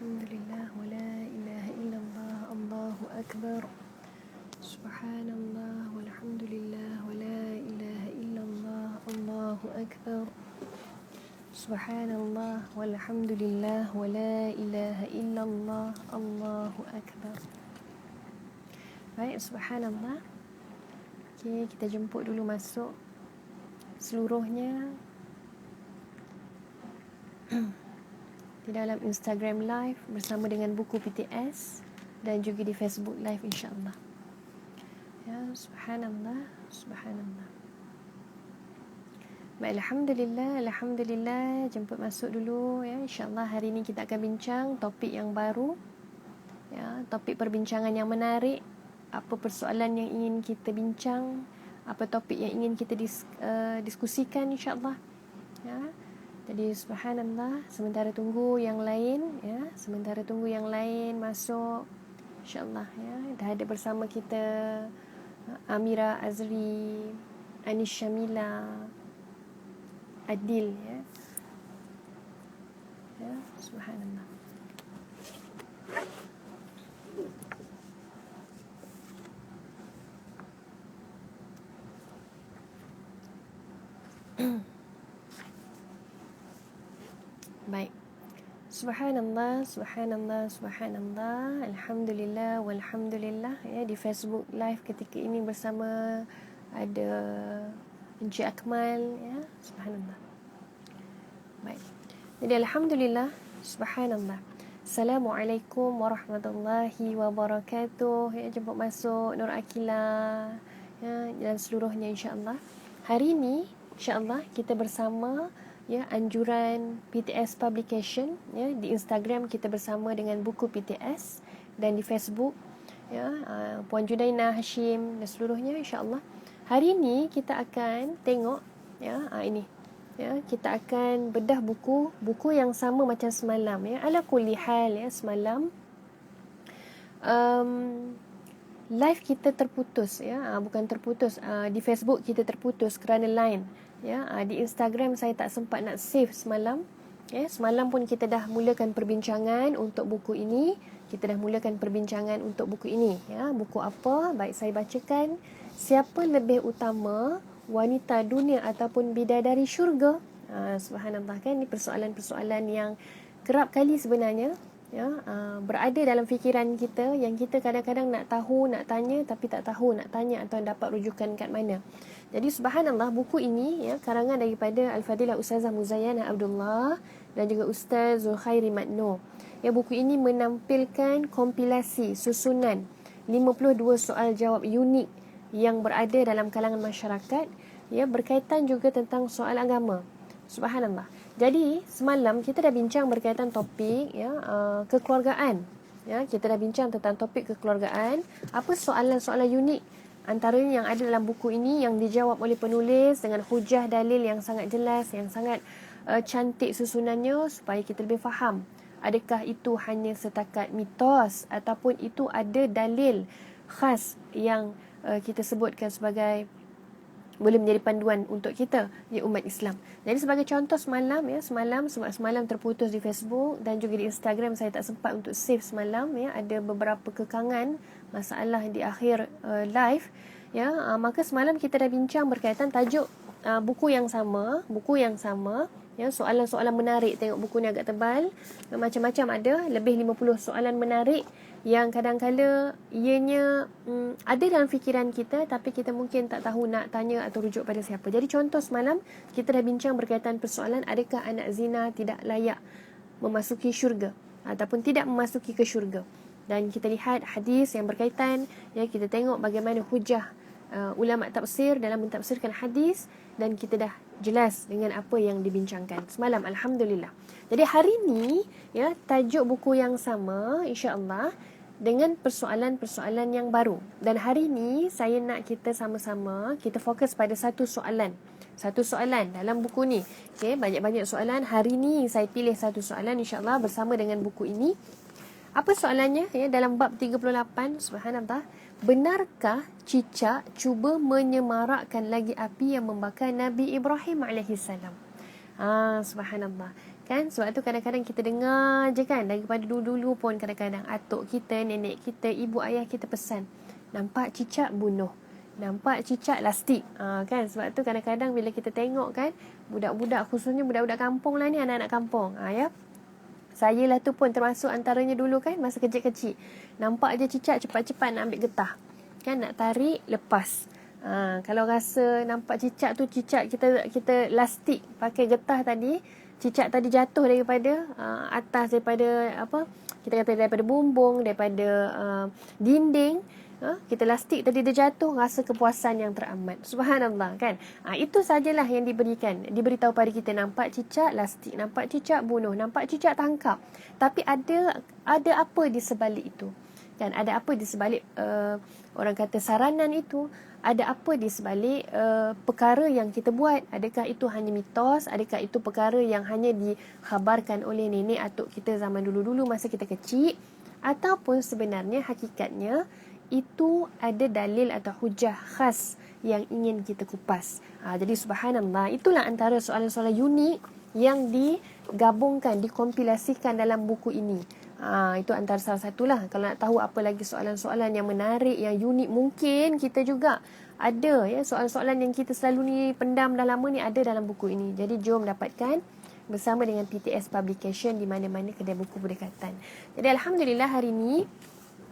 Alhamdulillah wa la ilaha illallah Allahu akbar. Subhanallah walhamdulillah wa la ilaha illallah Allahu akbar. Subhanallah walhamdulillah wa la ilaha illallah Allahu akbar. Baik, subhanallah. Okay, kita jemput dulu masuk seluruhnya di dalam Instagram Live bersama dengan buku PTS dan juga di Facebook Live insya-Allah. Ya, subhanallah, subhanallah. Baik, alhamdulillah, jemput masuk dulu ya. Insya-Allah hari ini kita akan bincang topik yang baru. Ya, topik perbincangan yang menarik. Apa persoalan yang ingin kita bincang, apa topik yang ingin kita diskusikan insya-Allah. Ya. Jadi subhanallah, sementara tunggu yang lain ya, sementara tunggu yang lain masuk insya-Allah ya. Dah ada bersama kita Amira Azri, Anis Syamila, Adil ya. Ya, subhanallah. Baik. Subhanallah, subhanallah, subhanallah. Alhamdulillah, walhamdulillah ya, di Facebook Live ketika ini bersama ada Encik Akmal ya. Subhanallah. Baik. Jadi alhamdulillah, subhanallah. Assalamualaikum warahmatullahi wabarakatuh. Ya, jemput masuk Nur Akila ya, dan seluruhnya insya-Allah. Hari ini insya-Allah kita bersama ya anjuran PTS Publication ya, di Instagram kita bersama dengan buku PTS dan di Facebook ya Puan Judaina Hashim dan seluruhnya insya-Allah. Hari ini kita akan tengok ya ini ya, kita akan bedah buku yang sama macam semalam ya. Ala kulli hal ya, semalam live kita terputus ya, bukan terputus, di Facebook kita terputus kerana line ya. Di Instagram saya tak sempat nak save semalam ya. Semalam pun kita dah mulakan perbincangan untuk buku ini. Kita dah mulakan perbincangan untuk buku ini ya. Buku apa? Baik, saya bacakan. Siapa lebih utama, wanita dunia ataupun bidadari syurga? Subhanallah kan, ini persoalan-persoalan yang kerap kali sebenarnya ya, berada dalam fikiran kita, yang kita kadang-kadang nak tahu, nak tanya tapi tak tahu nak tanya atau dapat rujukan kat mana. Jadi subhanallah, buku ini ya karangan daripada Al-Fadilah Ustazah Muzayyanah Abdullah dan juga Ustaz Zulkhairi Madno. Ya, buku ini menampilkan kompilasi susunan 52 soal jawab unik yang berada dalam kalangan masyarakat ya, berkaitan juga tentang soal agama. Subhanallah. Jadi semalam kita dah bincang berkaitan topik ya, kekeluargaan. Ya, kita dah bincang tentang topik kekeluargaan. Apa soalan-soalan unik antaranya yang ada dalam buku ini yang dijawab oleh penulis dengan hujah dalil yang sangat jelas, yang sangat cantik susunannya supaya kita lebih faham. Adakah itu hanya setakat mitos ataupun itu ada dalil khas yang kita sebutkan sebagai boleh menjadi panduan untuk kita ya, umat Islam. Jadi sebagai contoh semalam ya, semalam terputus di Facebook dan juga di Instagram saya tak sempat untuk save semalam ya, ada beberapa kekangan masalah di akhir live ya. Maka semalam kita dah bincang berkaitan tajuk buku yang sama ya, soalan-soalan menarik. Tengok buku ni agak tebal, macam-macam ada, lebih 50 soalan menarik yang kadang-kala ianya ada dalam fikiran kita tapi kita mungkin tak tahu nak tanya atau rujuk pada siapa. Jadi contoh semalam kita dah bincang berkaitan persoalan adakah anak zina tidak layak memasuki syurga ataupun tidak memasuki ke syurga. Dan kita lihat hadis yang berkaitan ya, kita tengok bagaimana hujah ulama tafsir dalam mentafsirkan hadis dan kita dah jelas dengan apa yang dibincangkan semalam, alhamdulillah. Jadi hari ini ya, tajuk buku yang sama insya-Allah dengan persoalan-persoalan yang baru. Dan hari ini saya nak kita sama-sama kita fokus pada satu soalan dalam buku ni. Okey, banyak-banyak soalan. Hari ni saya pilih satu soalan insya-Allah bersama dengan buku ini. Apa soalannya ya, dalam bab 38, subhanallah. Benarkah cicak cuba menyemarakkan lagi api yang membakar Nabi Ibrahim alaihissalam? Subhanallah. Kan sebab tu kadang-kadang kita dengar je kan, daripada dulu-dulu pun kadang-kadang atuk kita, nenek kita, ibu ayah kita pesan, nampak cicak bunuh, nampak cicak lastik. Kan sebab tu kadang-kadang bila kita tengok kan, budak-budak, khususnya budak-budak kampung lah ni, anak-anak kampung, ya. Saya lah tu pun termasuk antaranya dulu kan, masa kecil-kecil. Nampak je cicak, cepat-cepat nak ambil getah. Kan nak tarik, lepas. Kalau rasa nampak cicak tu, cicak kita lastik pakai getah tadi, cicak tadi jatuh daripada atas, daripada apa, kita kata daripada bumbung, daripada dinding, kita lastik tadi dia jatuh, rasa kepuasan yang teramat. Subhanallah kan. Itu sajalah yang diberitahu pada kita. Nampak cicak lastik, nampak cicak bunuh, nampak cicak tangkap. Tapi ada apa di sebalik itu? Kan ada apa di sebalik orang kata saranan itu? Ada apa di sebalik perkara yang kita buat? Adakah itu hanya mitos? Adakah itu perkara yang hanya dikhabarkan oleh nenek atuk kita zaman dulu-dulu masa kita kecil? Ataupun sebenarnya hakikatnya itu ada dalil atau hujah khas yang ingin kita kupas. Jadi subhanallah, itulah antara soalan-soalan unik yang digabungkan, dikompilasikan dalam buku ini. Itu antara salah satulah. Kalau nak tahu apa lagi soalan-soalan yang menarik, yang unik, mungkin kita juga ada ya soalan-soalan yang kita selalu ni pendam dah lama ni, ada dalam buku ini. Jadi jom dapatkan bersama dengan PTS Publication di mana-mana kedai buku berdekatan. Jadi alhamdulillah hari ini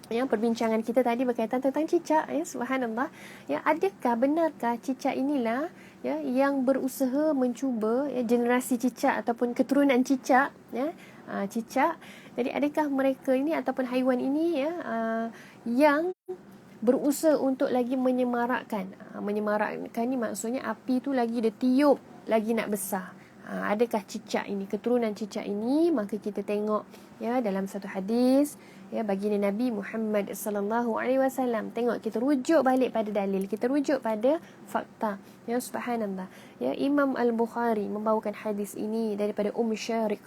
perbincangan kita tadi berkaitan tentang cicak, ya, subhanallah. Ya, adakah benarkah cicak inilah ya yang berusaha mencuba generasi cicak ataupun keturunan cicak, ya, cicak. Jadi adakah mereka ini ataupun haiwan ini yang berusaha untuk lagi menyemarakkan. Menyemarakkan ni maksudnya api tu lagi dia tiup, lagi nak besar. Adakah cicak ini, keturunan cicak ini? Maka kita tengok ya dalam satu hadis ya baginda Nabi Muhammad sallallahu alaihi wasallam. Tengok, kita rujuk balik pada dalil, kita rujuk pada fakta. Ya subhanallah. Ya Imam Al-Bukhari membawakan hadis ini daripada Syarik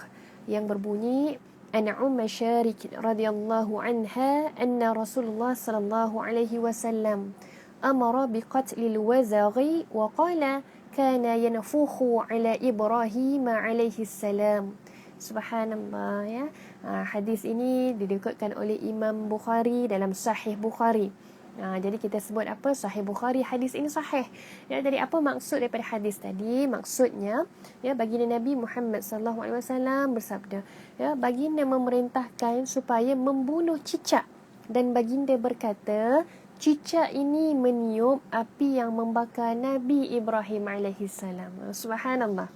yang berbunyi, An Syarik radhiyallahu anha anna Rasulullah sallallahu alaihi wasallam amara biqatlil wazaghi wa qala kana yanfukhu ala Ibrahim alaihi salam. Subhanallah ya. Hadis ini diriwayatkan oleh Imam Bukhari dalam Sahih Bukhari. Jadi kita sebut apa? Sahih Bukhari, hadis ini sahih. Ya, jadi apa maksud daripada hadis tadi? Maksudnya ya baginda Nabi Muhammad sallallahu alaihi wasallam bersabda, ya baginda memerintahkan supaya membunuh cicak, dan baginda berkata, cicak ini meniup api yang membakar Nabi Ibrahim alaihi salam. Subhanallah.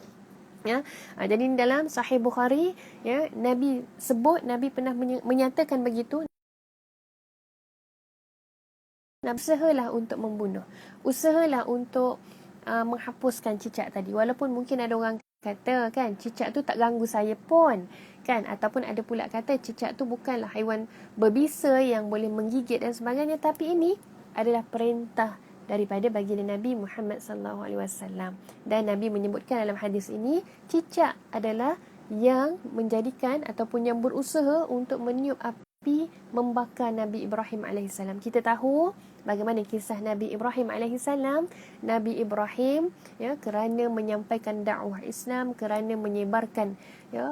Ya, jadi dalam Sahih Bukhari ya Nabi sebut, Nabi pernah menyatakan begitu. Usahalah untuk membunuh, usahalah untuk menghapuskan cicak tadi. Walaupun mungkin ada orang kata kan cicak tu tak ganggu saya pun kan, ataupun ada pula kata cicak tu bukanlah haiwan berbisa yang boleh menggigit dan sebagainya, tapi ini adalah perintah daripada baginda Nabi Muhammad sallallahu alaihi wasallam. Dan Nabi menyebutkan dalam hadis ini, cicak adalah yang menjadikan ataupun yang berusaha untuk meniup api membakar Nabi Ibrahim alaihissalam. Kita tahu bagaimana kisah Nabi Ibrahim alaihissalam. Nabi Ibrahim ya kerana menyampaikan dakwah Islam, kerana menyebarkan ya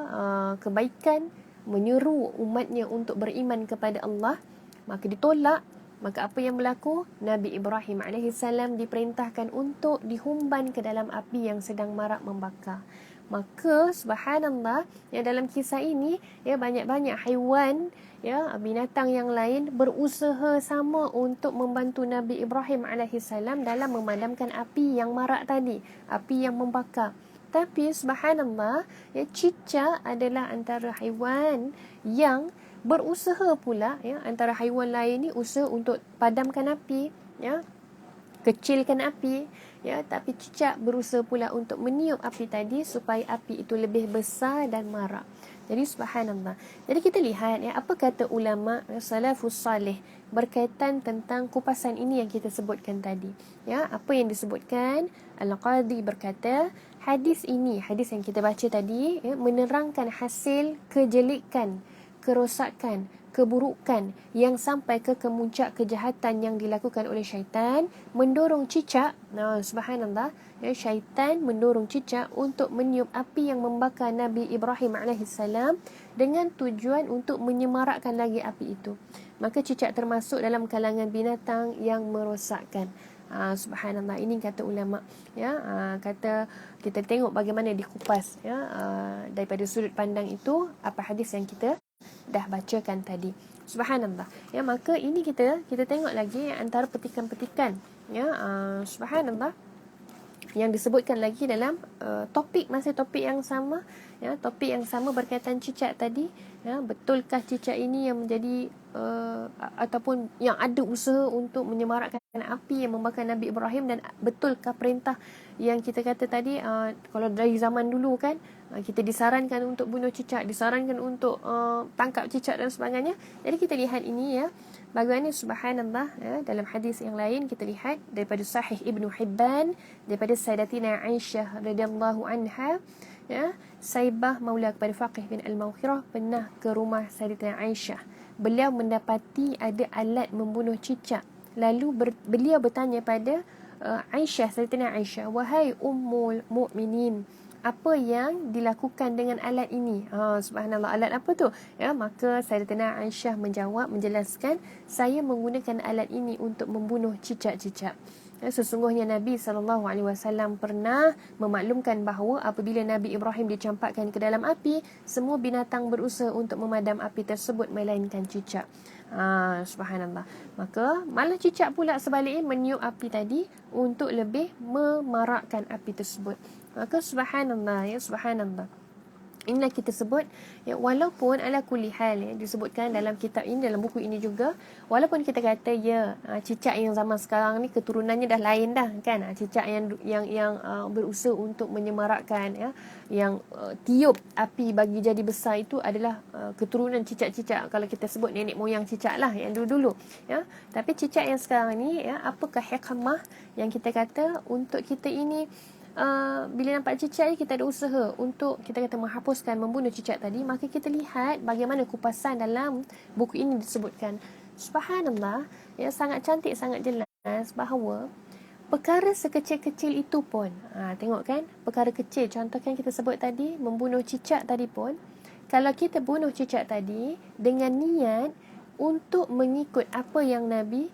kebaikan, menyeru umatnya untuk beriman kepada Allah, maka ditolak. Maka apa yang berlaku? Nabi Ibrahim alaihissalam diperintahkan untuk dihumban ke dalam api yang sedang marak membakar. Maka subhanallah ya dalam kisah ini ya banyak-banyak haiwan ya binatang yang lain berusaha sama untuk membantu Nabi Ibrahim alaihissalam dalam memadamkan api yang marak tadi, api yang membakar. Tapi subhanallah ya cicak adalah antara haiwan yang berusaha pula ya, antara haiwan lain ni usaha untuk padamkan api ya, kecilkan api ya, tapi cicak berusaha pula untuk meniup api tadi supaya api itu lebih besar dan marak. Jadi subhanallah. Jadi kita lihat ya apa kata ulama salafus salih berkaitan tentang kupasan ini yang kita sebutkan tadi. Ya, apa yang disebutkan? Al-Qadhi berkata, hadis ini, hadis yang kita baca tadi ya, menerangkan hasil kejelikan kerosakan, keburukan yang sampai ke kemuncak kejahatan yang dilakukan oleh syaitan, mendorong cicak, subhanallah, ya, syaitan mendorong cicak untuk meniup api yang membakar Nabi Ibrahim alaihissalam dengan tujuan untuk menyemarakkan lagi api itu. Maka cicak termasuk dalam kalangan binatang yang merosakkan. Subhanallah, ini kata ulama, ya, kata kita tengok bagaimana dikupas, ya, daripada sudut pandang itu apa hadis yang kita dah bacakan tadi. Subhanallah, ya, maka ini kita tengok lagi antara petikan-petikan, ya, subhanallah, yang disebutkan lagi dalam masih topik yang sama, ya, topik yang sama berkaitan cicak tadi, ya. Betulkah cicak ini yang menjadi ataupun yang ada usaha untuk menyemarakkan api yang membakar Nabi Ibrahim, dan betulkah perintah yang kita kata tadi, kalau dari zaman dulu kan, kita disarankan untuk bunuh cicak, disarankan untuk tangkap cicak dan sebagainya. Jadi kita lihat ini, ya, bagaimana subhanallah, ya, dalam hadis yang lain kita lihat daripada Sahih Ibnu Hibban daripada Sayyidatina Aisyah radhiyallahu anha, ya, Saibah maula kepada Faqih bin Al-Mawkhirah pernah ke rumah Sayyidatina Aisyah. Beliau mendapati ada alat membunuh cicak. Lalu beliau bertanya pada Sayyidatina Aisyah, wahai Ummul Mukminin, apa yang dilakukan dengan alat ini? Subhanallah, alat apa tu? Ya, maka Sayyidatina Aisyah menjelaskan, saya menggunakan alat ini untuk membunuh cicak-cicak. Ya, sesungguhnya Nabi SAW pernah memaklumkan bahawa apabila Nabi Ibrahim dicampakkan ke dalam api, semua binatang berusaha untuk memadam api tersebut melainkan cicak. Subhanallah. Maka malah cicak pula sebaliknya meniup api tadi untuk lebih memarakkan api tersebut. Maka subhanallah, ya, subhanallah. Inilah kita sebut, ya, walaupun ala kulli hal, ya, disebutkan dalam kitab ini, dalam buku ini juga, walaupun kita kata, ya, cicak yang zaman sekarang ni keturunannya dah lain dah kan, cicak yang berusaha untuk menyemarakkan, ya, yang tiup api bagi jadi besar itu adalah keturunan cicak-cicak, kalau kita sebut nenek moyang cicak lah yang dulu-dulu, ya. Tapi cicak yang sekarang ni, ya, apakah hikmah yang kita kata untuk kita ini, bila nampak cicak ni kita ada usaha untuk kita kata menghapuskan, membunuh cicak tadi. Maka kita lihat bagaimana kupasan dalam buku ini disebutkan. Subhanallah, ya, sangat cantik, sangat jelas bahawa perkara sekecil-kecil itu pun, tengok kan, perkara kecil, contoh kan kita sebut tadi membunuh cicak tadi pun, kalau kita bunuh cicak tadi dengan niat untuk mengikut apa yang Nabi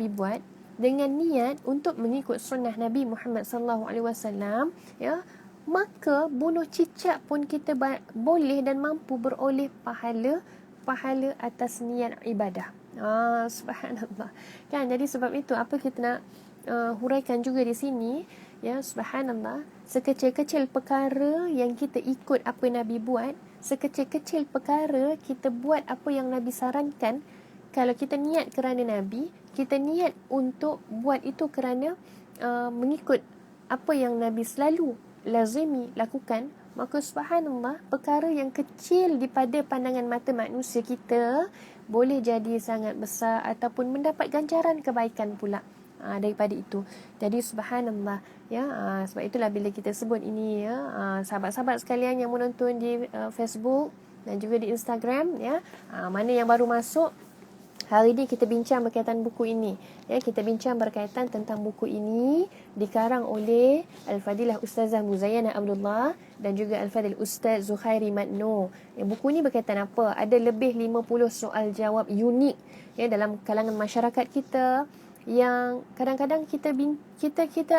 buat, dengan niat untuk mengikut sunnah Nabi Muhammad sallallahu alaihi wasallam, ya, maka bunuh cicak pun kita boleh dan mampu beroleh pahala atas niat ibadah. Subhanallah. Kan, jadi sebab itu apa kita nak huraikan juga di sini, ya, subhanallah, sekecil-kecil perkara yang kita ikut apa Nabi buat, sekecil-kecil perkara kita buat apa yang Nabi sarankan, kalau kita niat kerana Nabi, kita niat untuk buat itu kerana mengikut apa yang Nabi selalu lazimi lakukan, maka subhanallah, perkara yang kecil daripada pandangan mata manusia kita boleh jadi sangat besar ataupun mendapat ganjaran kebaikan pula daripada itu. Jadi subhanallah, ya, sebab itulah bila kita sebut ini, ya, sahabat-sahabat sekalian yang menonton di Facebook dan juga di Instagram, ya, mana yang baru masuk, hari ini kita bincang berkaitan buku ini, ya, kita bincang berkaitan tentang buku ini dikarang oleh Al-Fadilah Ustazah Muzayyana Abdullah dan juga Al-Fadil Ustaz Zukhairi Madno. Ya, buku ini berkaitan apa? Ada lebih 50 soal jawab unik, ya, dalam kalangan masyarakat kita, yang kadang-kadang kita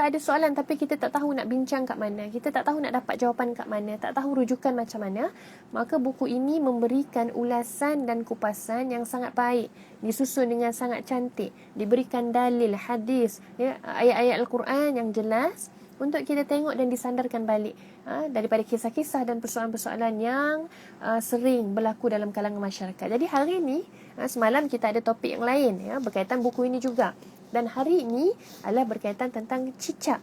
ada soalan tapi kita tak tahu nak bincang kat mana, kita tak tahu nak dapat jawapan kat mana, tak tahu rujukan macam mana. Maka buku ini memberikan ulasan dan kupasan yang sangat baik, disusun dengan sangat cantik, diberikan dalil hadis, ya, ayat-ayat Al-Quran yang jelas untuk kita tengok dan disandarkan balik daripada kisah-kisah dan persoalan-persoalan yang sering berlaku dalam kalangan masyarakat. Jadi hari ini, semalam kita ada topik yang lain, ya, berkaitan buku ini juga. Dan hari ini adalah berkaitan tentang cicak.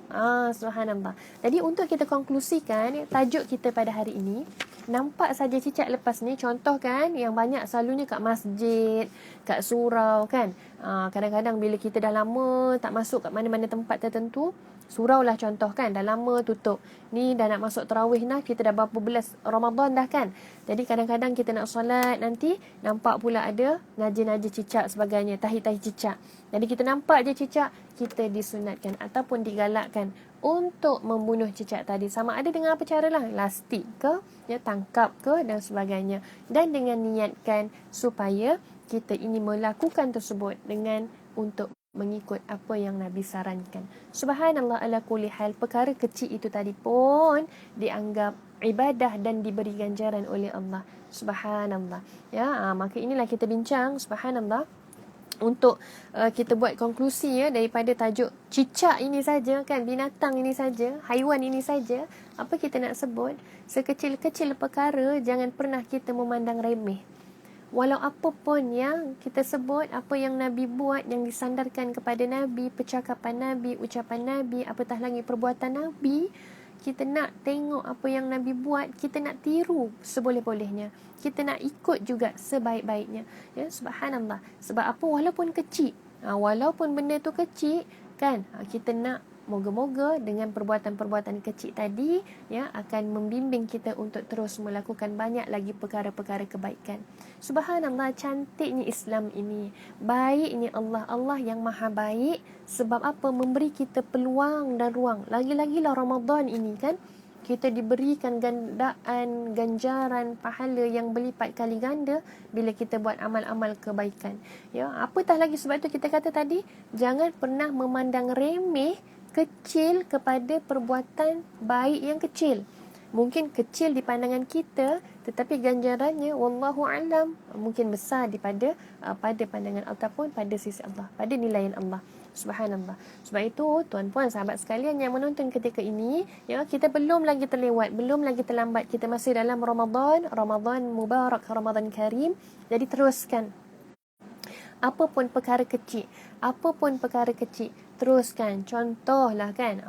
Subhanallah. Jadi untuk kita konklusikan, tajuk kita pada hari ini, nampak saja cicak lepas ni, contoh kan, yang banyak selalunya kat masjid, kat surau kan. Kadang-kadang bila kita dah lama tak masuk kat mana-mana tempat tertentu, Surau lah contoh kan, dah lama tutup. Ni dah nak masuk tarawih dah, kita dah berapa belas Ramadan dah kan. Jadi kadang-kadang kita nak solat nanti, nampak pula ada naja-naja cicak sebagainya, tahi-tahi cicak. Jadi kita nampak je cicak, kita disunatkan ataupun digalakkan untuk membunuh cicak tadi. Sama ada dengan apa cara lah, lastik ke, ya, tangkap ke dan sebagainya. Dan dengan niatkan supaya kita ini melakukan tersebut dengan untuk mengikut apa yang Nabi sarankan. Subhanallah ala kulli hal, perkara kecil itu tadi pun dianggap ibadah dan diberi ganjaran oleh Allah. Subhanallah. Ya, maka inilah kita bincang subhanallah untuk kita buat konklusi ya daripada tajuk cicak ini saja kan, binatang ini saja, haiwan ini saja, apa kita nak sebut, sekecil-kecil perkara jangan pernah kita memandang remeh. Walau apa pun yang kita sebut, apa yang Nabi buat, yang disandarkan kepada Nabi, percakapan Nabi, ucapan Nabi, apatah lagi perbuatan Nabi, kita nak tengok apa yang Nabi buat, kita nak tiru seboleh-bolehnya. Kita nak ikut juga sebaik-baiknya. Ya, subhanallah. Sebab apa? Walaupun kecil. Walaupun benda tu kecil, kan? Kita nak moga-moga dengan perbuatan-perbuatan kecil tadi ya akan membimbing kita untuk terus melakukan banyak lagi perkara-perkara kebaikan. Subhanallah, cantiknya Islam ini. Baiknya Allah, Allah yang maha baik. Sebab apa? Memberi kita peluang dan ruang. Lagi-lagilah Ramadan ini kan, kita diberikan gandaan, ganjaran, pahala yang berlipat kali ganda bila kita buat amal-amal kebaikan. Ya, apatah lagi sebab tu kita kata tadi, jangan pernah memandang remeh kecil kepada perbuatan baik yang kecil. Mungkin kecil di pandangan kita, tetapi ganjarannya wallahu alam mungkin besar daripada pada pandangan ataupun pada sisi Allah, pada nilaian Allah. Subhanallah. Sebab itu tuan-puan sahabat sekalian yang menonton ketika ini, ya, kita belum lagi terlewat, belum lagi terlambat. Kita masih dalam Ramadan, Ramadan mubarak, Ramadan karim. Jadi teruskan apapun perkara kecil, teruskan. Contohlah kan,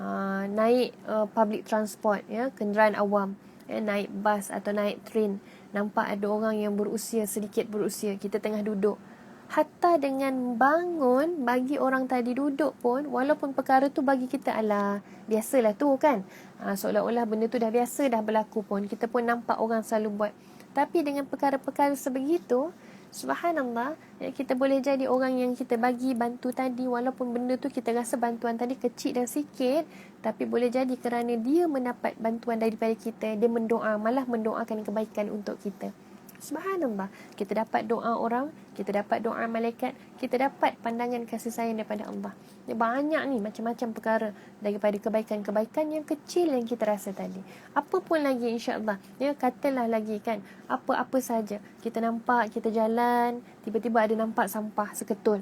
naik public transport, ya, kenderaan awam, ya, naik bas atau naik train, nampak ada orang yang sedikit berusia, kita tengah duduk. Hatta dengan bangun bagi orang tadi duduk pun, walaupun perkara tu bagi kita alah biasalah tu kan, seolah-olah benda tu dah biasa dah berlaku pun, kita pun nampak orang selalu buat. Tapi dengan perkara-perkara sebegitu, subhanallah, ya, kita boleh jadi orang yang kita bagi bantu tadi, walaupun benda tu kita rasa bantuan tadi kecil dan sikit, tapi boleh jadi kerana dia mendapat bantuan daripada kita, dia mendoa, malah mendoakan kebaikan untuk kita. Subhanallah, kita dapat doa orang, kita dapat doa malaikat, kita dapat pandangan kasih sayang daripada Allah. Banyak ni macam-macam perkara daripada kebaikan-kebaikan yang kecil yang kita rasa tadi. Apa pun lagi insya-Allah, ya, katalah lagi kan, apa-apa saja. Kita nampak, kita jalan, tiba-tiba ada nampak sampah seketul.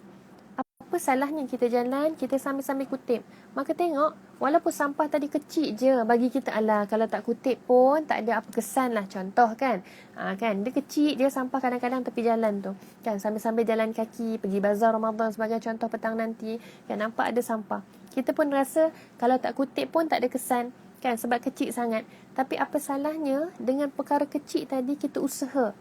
Apa salahnya kita jalan, kita sambil-sambil kutip. Maka tengok, walaupun sampah tadi kecil je, bagi kita alah, kalau tak kutip pun tak ada apa kesan lah, contoh kan. Kan, dia kecil je sampah kadang-kadang tepi jalan tu. Kan, sambil-sambil jalan kaki, pergi bazar Ramadan sebagai contoh petang nanti, kan nampak ada sampah. Kita pun rasa kalau tak kutip pun tak ada kesan. Kan, sebab kecil sangat. Tapi apa salahnya dengan perkara kecil tadi kita usaha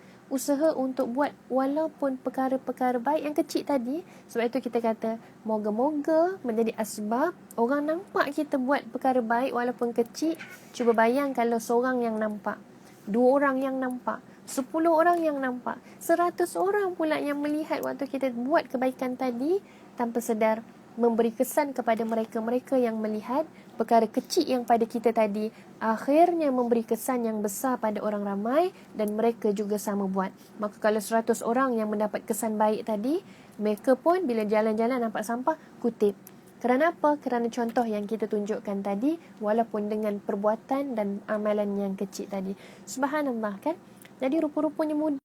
untuk buat walaupun perkara-perkara baik yang kecil tadi. Sebab itu kita kata moga-moga menjadi asbab orang nampak kita buat perkara baik walaupun kecil. Cuba bayang kalau seorang yang nampak, 2 orang yang nampak, 10 orang yang nampak, 100 orang pula yang melihat waktu kita buat kebaikan tadi, tanpa sedar memberi kesan kepada mereka-mereka yang melihat perkara kecil yang pada kita tadi, akhirnya memberi kesan yang besar pada orang ramai dan mereka juga sama buat. Maka kalau 100 orang yang mendapat kesan baik tadi, mereka pun bila jalan-jalan nampak sampah, kutip. Kerana apa? Kerana contoh yang kita tunjukkan tadi, walaupun dengan perbuatan dan amalan yang kecil tadi. Subhanallah kan? Jadi rupa-rupanya mudah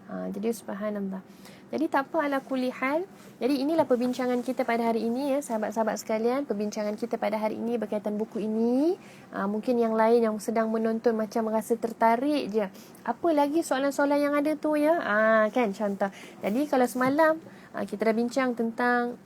Jadi subhanallah. Jadi tak apa, ala kulli hal. Jadi inilah perbincangan kita pada hari ini ya, sahabat-sahabat sekalian. Perbincangan kita pada hari ini berkaitan buku ini. Mungkin yang lain yang sedang menonton macam merasa tertarik je. Apa lagi soalan-soalan yang ada tu ya? Kan contoh. Jadi kalau semalam kita dah bincang tentang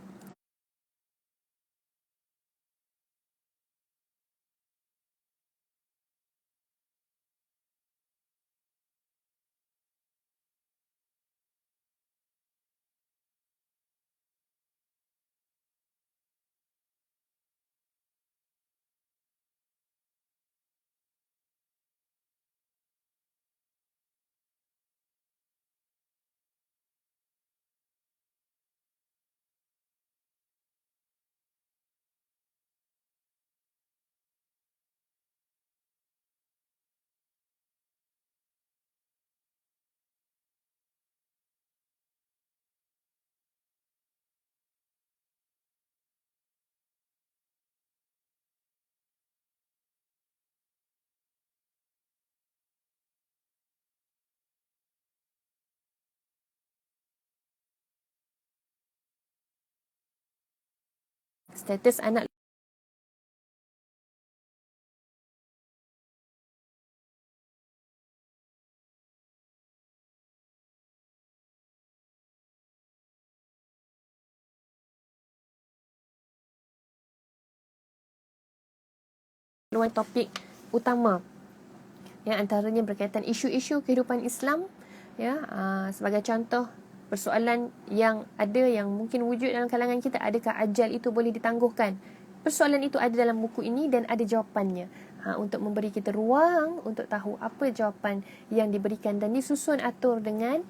status anak luar topik utama. Yang antaranya berkaitan isu-isu kehidupan Islam ya, sebagai contoh persoalan yang ada yang mungkin wujud dalam kalangan kita, adakah ajal itu boleh ditangguhkan? Persoalan itu ada dalam buku ini dan ada jawapannya. Untuk memberi kita ruang untuk tahu apa jawapan yang diberikan dan disusun atur dengan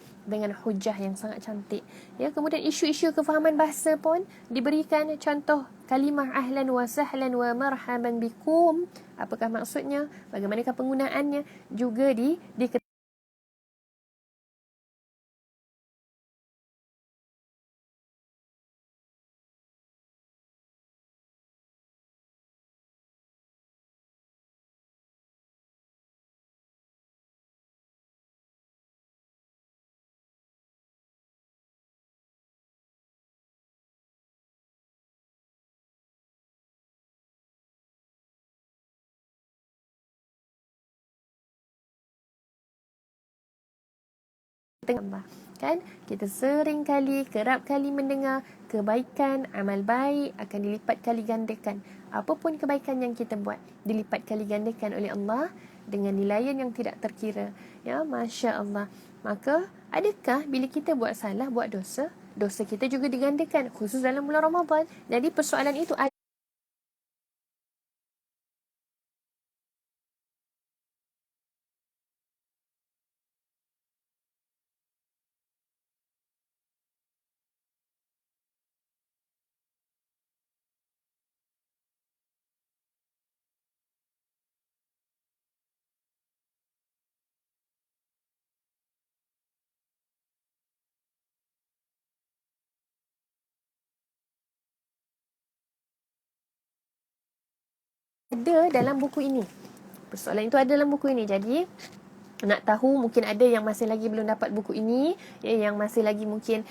hujah yang sangat cantik. Ya, kemudian isu-isu kefahaman bahasa pun diberikan contoh kalimah ahlan wa sahlan wa marhaban bikum. Apakah maksudnya? Bagaimanakah penggunaannya? Juga diketahui. Kan kita sering kali, kerap kali mendengar kebaikan, amal baik akan dilipat kali gandakan. Apapun kebaikan yang kita buat dilipat kali gandakan oleh Allah dengan nilaian yang tidak terkira. Ya, Masya Allah. Maka adakah bila kita buat salah, buat dosa, dosa kita juga digandakan, khusus dalam bulan Ramadan? Jadi persoalan itu ada. Ada dalam buku ini. Persoalan itu ada dalam buku ini. Jadi nak tahu, mungkin ada yang masih lagi belum dapat buku ini ya, yang masih lagi mungkin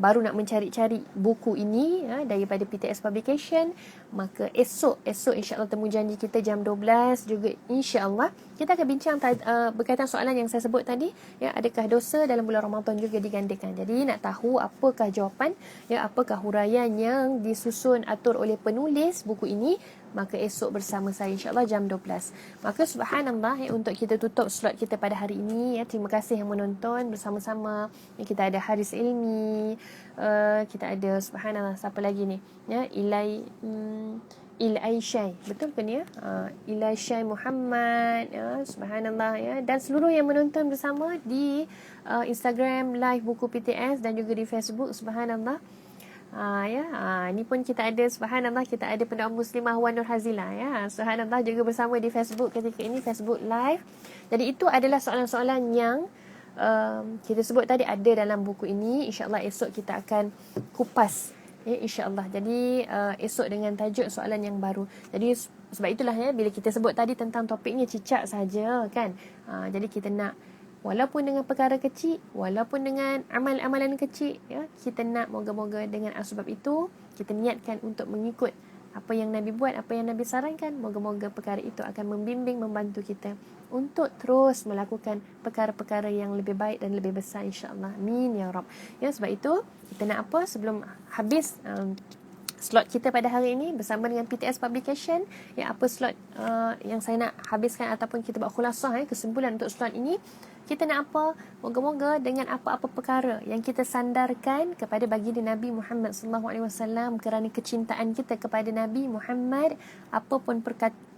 baru nak mencari-cari buku ini ya, daripada PTS Publication, maka esok insya-Allah temu janji kita jam 12 juga insya-Allah kita akan bincang berkaitan soalan yang saya sebut tadi ya, adakah dosa dalam bulan Ramadan juga digandakan. Jadi nak tahu apakah jawapan ya, apakah huraian yang disusun atur oleh penulis buku ini, maka esok bersama saya insya-Allah jam 12. Maka subhanallah ya, untuk kita tutup slot kita pada hari ini ya, terima kasih yang menonton bersama-sama ya, kita ada Haris Ilmi, kita ada subhanallah siapa lagi ni ya, Ilai Syai, betul ke ni ya, Ilai Syai Muhammad ya, subhanallah ya, dan seluruh yang menonton bersama di Instagram live buku PTS dan juga di Facebook subhanallah. Ni pun kita ada subhanallah, kita ada pendoa muslimah Wan Nur Hazila ya, subhanallah juga bersama di Facebook ketika ini, Facebook live. Jadi itu adalah soalan-soalan yang kita sebut tadi ada dalam buku ini. InsyaAllah esok kita akan kupas ya, insyaAllah. Jadi esok dengan tajuk soalan yang baru. Jadi sebab itulah ya, bila kita sebut tadi tentang topiknya cicak saja kan, jadi kita nak walaupun dengan perkara kecil, walaupun dengan amalan-amalan kecil, ya, kita nak moga-moga dengan sebab itu kita niatkan untuk mengikut apa yang Nabi buat, apa yang Nabi sarankan. Moga-moga perkara itu akan membimbing, membantu kita untuk terus melakukan perkara-perkara yang lebih baik dan lebih besar, insya-Allah. Amin ya Rabb. Ya, sebab itu kita nak apa sebelum habis slot kita pada hari ini bersama dengan PTS Publication, ya, apa slot yang saya nak habiskan ataupun kita buat khulasah, kesimpulan untuk slot ini, kita nak apa? Moga-moga dengan apa-apa perkara yang kita sandarkan kepada baginda Nabi Muhammad SAW kerana kecintaan kita kepada Nabi Muhammad, apapun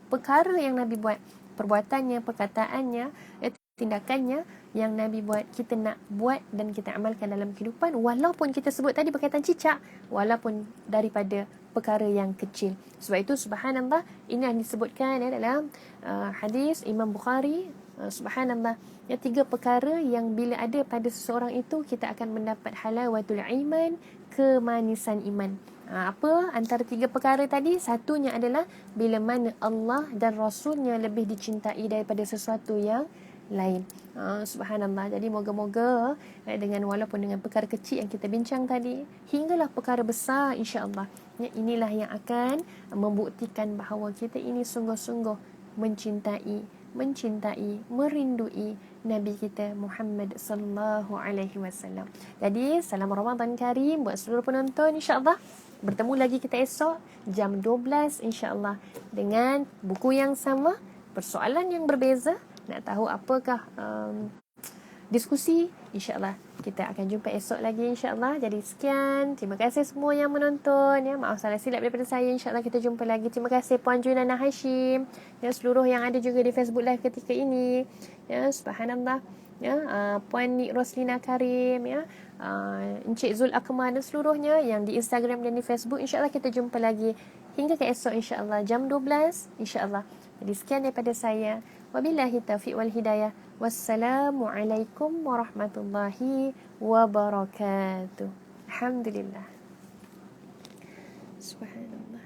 perkara yang Nabi buat, perbuatannya, perkataannya, tindakannya yang Nabi buat, kita nak buat dan kita amalkan dalam kehidupan, walaupun kita sebut tadi berkaitan cicak, walaupun daripada perkara yang kecil. Sebab itu subhanallah, ini yang disebutkan dalam hadis Imam Bukhari, subhanallah, ya, 3 perkara yang bila ada pada seseorang itu kita akan mendapat halawatul iman, kemanisan iman. Apa antara 3 perkara tadi? Satunya adalah bila mana Allah dan Rasulnya lebih dicintai daripada sesuatu yang lain. Subhanallah. Jadi moga-moga dengan walaupun dengan perkara kecil yang kita bincang tadi, hinggalah perkara besar, insya-Allah, ya, inilah yang akan membuktikan bahawa kita ini sungguh-sungguh mencintai, merindui Nabi kita Muhammad sallallahu alaihi wasallam. Jadi salam Ramadan Karim buat seluruh penonton, insya-Allah. Bertemu lagi kita esok jam 12, insya-Allah, dengan buku yang sama, persoalan yang berbeza. Nak tahu apakah diskusi, insya-Allah kita akan jumpa esok lagi, insya-Allah. Jadi sekian, terima kasih semua yang menonton, ya. Maaf salah silap daripada saya, insya-Allah kita jumpa lagi. Terima kasih Puan Junana Hashim, ya, seluruh yang ada juga di Facebook Live ketika ini, ya, subhanallah, ya, Puan Nik Roslina Karim, ya, Encik Zul Akmal dan seluruhnya yang di Instagram dan di Facebook. InsyaAllah kita jumpa lagi hingga ke esok, insyaAllah jam 12, insyaAllah. Jadi sekian daripada saya. Wabillahi taufiq wal hidayah. Wassalamualaikum warahmatullahi wabarakatuh. Alhamdulillah. Subhanallah.